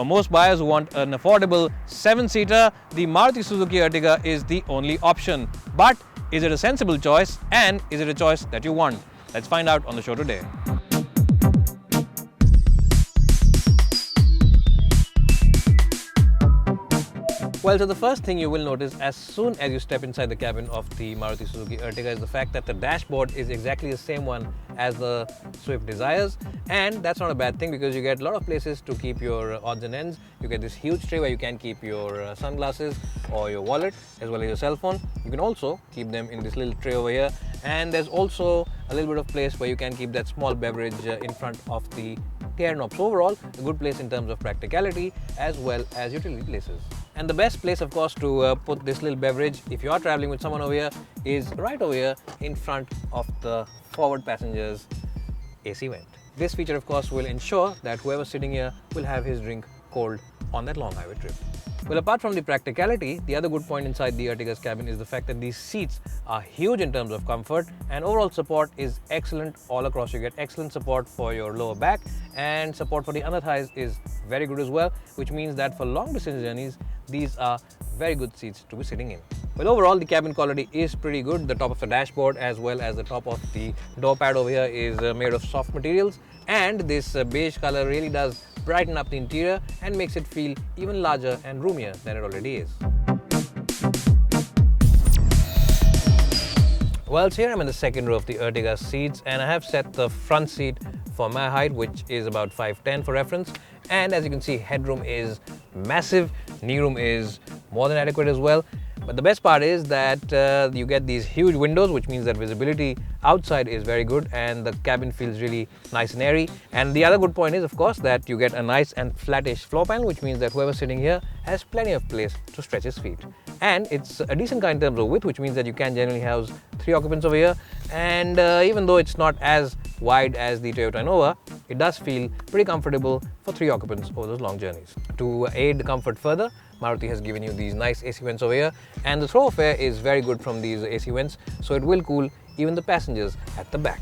for most buyers who want an affordable 7-seater, the Maruti Suzuki Ertiga is the only option. But is it a sensible choice, and is it a choice that you want? Let's find out on the show today. Well, so the first thing you will notice as soon as you step inside the cabin of the Maruti Suzuki Ertiga is the fact that the dashboard is exactly the same one as the Swift Dzires, and that's not a bad thing because you get a lot of places to keep your odds and ends. You get this huge tray where you can keep your sunglasses or your wallet as well as your cell phone. You can also keep them in this little tray over here, and there's also a little bit of place where you can keep that small beverage in front of the tear knob. So overall, a good place in terms of practicality as well as utility places. And the best place, of course, to put this little beverage if you are traveling with someone over here is right over here in front of the forward passenger's AC vent. This feature, of course, will ensure that whoever's sitting here will have his drink cold on that long highway trip. Well, apart from the practicality, the other good point inside the Ertiga's cabin is the fact that these seats are huge in terms of comfort, and overall support is excellent all across. You get excellent support for your lower back, and support for the under thighs is very good as well, which means that for long distance journeys, these are very good seats to be sitting in. Well, overall, the cabin quality is pretty good. The top of the dashboard as well as the top of the door pad over here is made of soft materials, and this beige color really does brighten up the interior and makes it feel even larger and roomier than it already is. Well, so here I'm in the second row of the Ertiga seats, and I have set the front seat for my height, which is about 5'10" for reference. And as you can see, headroom is massive, kneeroom is more than adequate as well. But the best part is that you get these huge windows, which means that visibility outside is very good and the cabin feels really nice and airy. And the other good point is, of course, that you get a nice and flattish floor panel, which means that whoever's sitting here has plenty of place to stretch his feet. And it's a decent kind in terms of width, which means that you can generally house 3 occupants over here. And even though it's not as wide as the Toyota Innova, it does feel pretty comfortable for 3 occupants over those long journeys. To aid the comfort further, Maruti has given you these nice AC vents over here, and the throw of air is very good from these AC vents, so it will cool even the passengers at the back.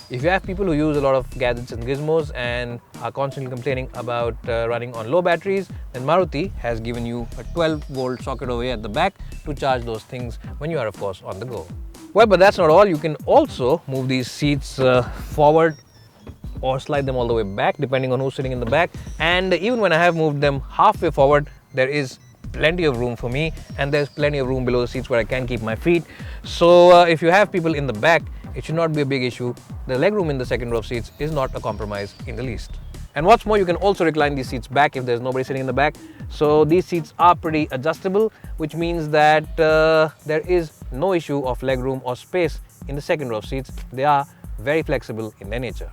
If you have people who use a lot of gadgets and gizmos and are constantly complaining about running on low batteries, then Maruti has given you a 12-volt socket over here at the back to charge those things when you are, of course, on the go. Well, but that's not all. You can also move these seats forward or slide them all the way back depending on who's sitting in the back. And even when I have moved them halfway forward, there is plenty of room for me, and there's plenty of room below the seats where I can keep my feet. So if you have people in the back, it should not be a big issue. The legroom in the second row of seats is not a compromise in the least. And what's more, you can also recline these seats back if there's nobody sitting in the back. So these seats are pretty adjustable, which means that there is no issue of legroom or space in the second row of seats. They are very flexible in their nature.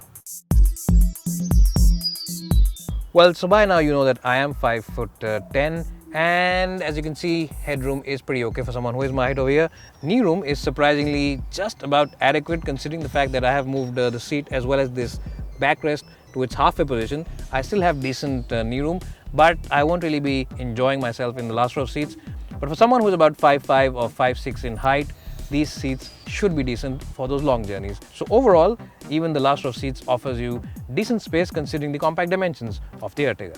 Well, so by now you know that I am 5'10", and as you can see, headroom is pretty okay for someone who is my height over here. Knee room is surprisingly just about adequate considering the fact that I have moved the seat as well as this backrest to its halfway position. I still have decent knee room, but I won't really be enjoying myself in the last row of seats. But for someone who's about 5'5" or 5'6" in height, these seats should be decent for those long journeys. So overall, even the last row of seats offers you decent space considering the compact dimensions of the Ertiga.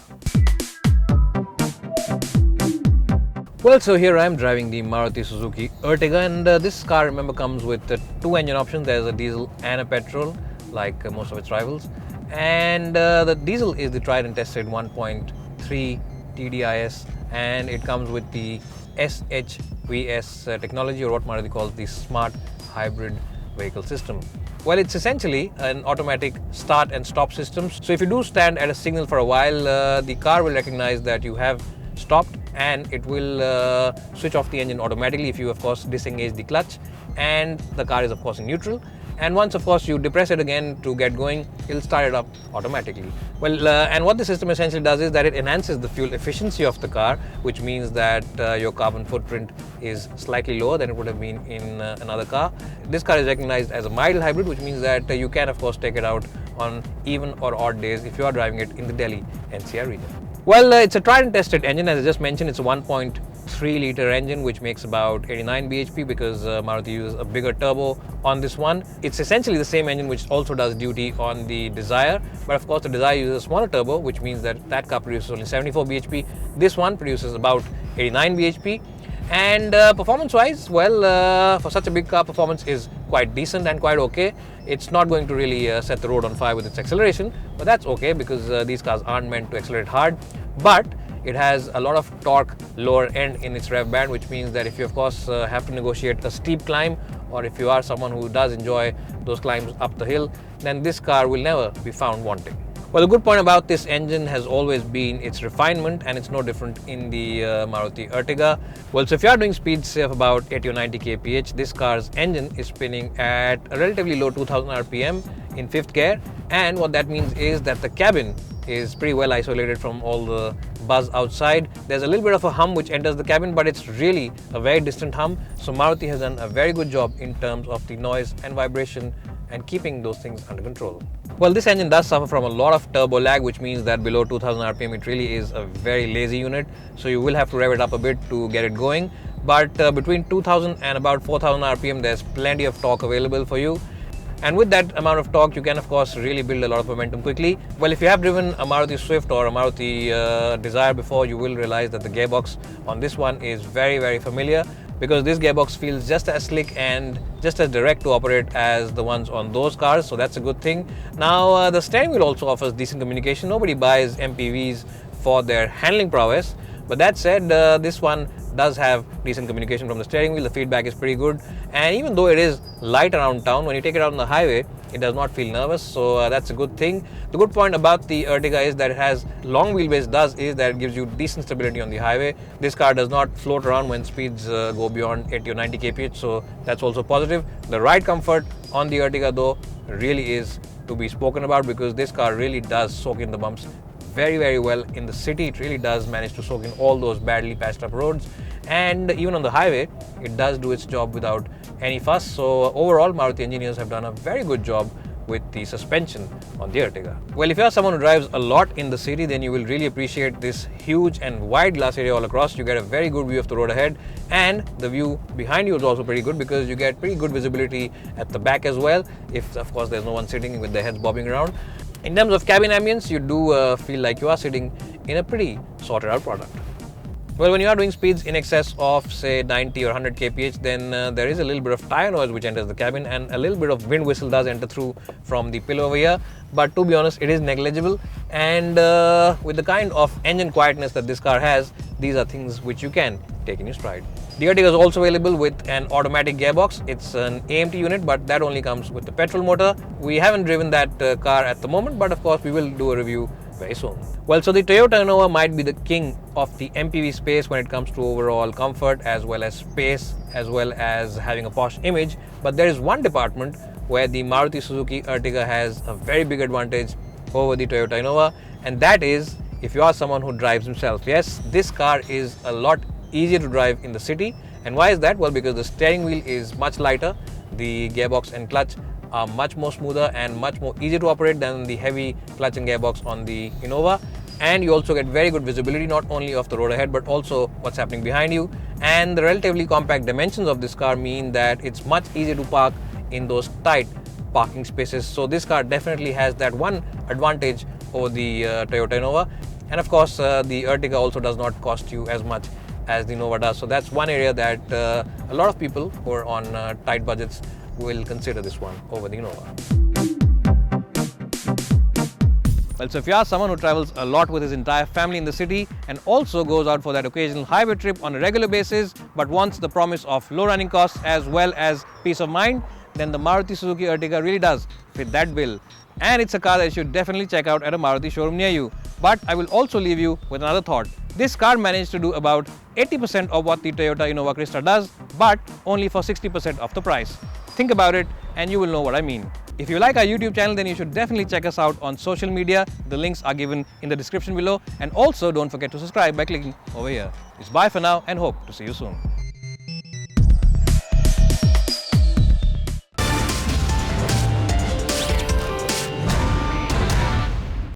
Well, so here I am driving the Maruti Suzuki Ertiga, and this car, remember, comes with 2 engine options. There's a diesel and a petrol, like most of its rivals. And the diesel is the tried and tested 1.3 TDIS, and it comes with the SHVS technology, or what Maruti calls the Smart Hybrid Vehicle System. Well, it's essentially an automatic start and stop system. So if you do stand at a signal for a while, the car will recognize that you have stopped, and it will switch off the engine automatically if you, of course, disengage the clutch, and the car is, of course, in neutral. And once, of course, you depress it again to get going, it'll start it up automatically. Well, and what the system essentially does is that it enhances the fuel efficiency of the car, which means that your carbon footprint is slightly lower than it would have been in another car. This car is recognized as a mild hybrid, which means that you can, of course, take it out on even or odd days if you are driving it in the Delhi NCR region. Well, it's a tried and tested engine. As I just mentioned, it's a 1.3 3-liter engine which makes about 89 bhp because Maruti uses a bigger turbo on this one. It's essentially the same engine which also does duty on the Dzire, but of course the Dzire uses a smaller turbo, which means that that car produces only 74 bhp. This one produces about 89 bhp. And performance wise, well, for such a big car, performance is quite decent and quite okay. It's not going to really set the road on fire with its acceleration, but that's okay because these cars aren't meant to accelerate hard. But it has a lot of torque lower end in its rev band, which means that if you of course have to negotiate a steep climb, or if you are someone who does enjoy those climbs up the hill, then this car will never be found wanting. Well, the good point about this engine has always been its refinement, and it's no different in the Maruti Ertiga. Well, so if you are doing speeds say of about 80 or 90 kph, this car's engine is spinning at a relatively low 2000 rpm in 5th gear, and what that means is that the cabin is pretty well isolated from all the buzz outside. There's a little bit of a hum which enters the cabin, but it's really a very distant hum. So Maruti has done a very good job in terms of the noise and vibration and keeping those things under control. Well, this engine does suffer from a lot of turbo lag, which means that below 2000 rpm it really is a very lazy unit, so you will have to rev it up a bit to get it going. But between 2000 and about 4000 rpm there's plenty of torque available for you, and with that amount of torque you can of course really build a lot of momentum quickly. Well, if you have driven a Maruti Swift or a Maruti Dzire before, you will realize that the gearbox on this one is very familiar, because this gearbox feels just as slick and just as direct to operate as the ones on those cars, so that's a good thing. Now the steering wheel also offers decent communication. Nobody buys MPVs for their handling prowess, but that said, this one does have decent communication from the steering wheel. The feedback is pretty good, and even though it is light around town, when you take it out on the highway it does not feel nervous, so that's a good thing. The good point about the Ertiga is that it has long wheelbase is that it gives you decent stability on the highway. This car does not float around when speeds go beyond 80 or 90 kph, so that's also positive. The ride comfort on the Ertiga though really is to be spoken about, because this car really does soak in the bumps very well in the city. It really does manage to soak in all those badly patched up roads, and even on the highway it does do its job without any fuss. So overall, Maruti engineers have done a very good job with the suspension on the Ertiga. Well, if you are someone who drives a lot in the city, then you will really appreciate this huge and wide glass area all across. You get a very good view of the road ahead, and the view behind you is also pretty good because you get pretty good visibility at the back as well, if of course there's no one sitting with their heads bobbing around. In terms of cabin ambience, you do feel like you are sitting in a pretty sorted out product. Well, when you are doing speeds in excess of say 90 or 100 kph, then there is a little bit of tire noise which enters the cabin, and a little bit of wind whistle does enter through from the pillow over here, but to be honest it is negligible, and with the kind of engine quietness that this car has, these are things which you can take in your stride. The Ertiga is also available with an automatic gearbox. It's an AMT unit, but that only comes with the petrol motor. We haven't driven that car at the moment, but of course we will do a review very soon. Well, so the Toyota Innova might be the king of the MPV space when it comes to overall comfort as well as space, as well as having a posh image, but there is one department where the Maruti Suzuki Ertiga has a very big advantage over the Toyota Innova, and that is if you are someone who drives himself. Yes, this car is a lot easier to drive in the city. And why is that? Well, because the steering wheel is much lighter, the gearbox and clutch are much more smoother and much more easy to operate than the heavy clutch and gearbox on the Innova, and you also get very good visibility not only of the road ahead but also what's happening behind you. And the relatively compact dimensions of this car mean that it's much easier to park in those tight parking spaces, so this car definitely has that one advantage over the Toyota Innova. And of course the Ertiga also does not cost you as much as the Innova does, so that's one area that a lot of people who are on tight budgets will consider this one over the Innova. Well, so if you are someone who travels a lot with his entire family in the city and also goes out for that occasional highway trip on a regular basis but wants the promise of low running costs as well as peace of mind, then the Maruti Suzuki Ertiga really does fit that bill. And it's a car that you should definitely check out at a Maruti showroom near you. But I will also leave you with another thought. This car managed to do about 80% of what the Toyota Innova Crysta does, but only for 60% of the price. Think about it and you will know what I mean. If you like our YouTube channel, then you should definitely check us out on social media. The links are given in the description below, and also don't forget to subscribe by clicking over here. It's bye for now and hope to see you soon.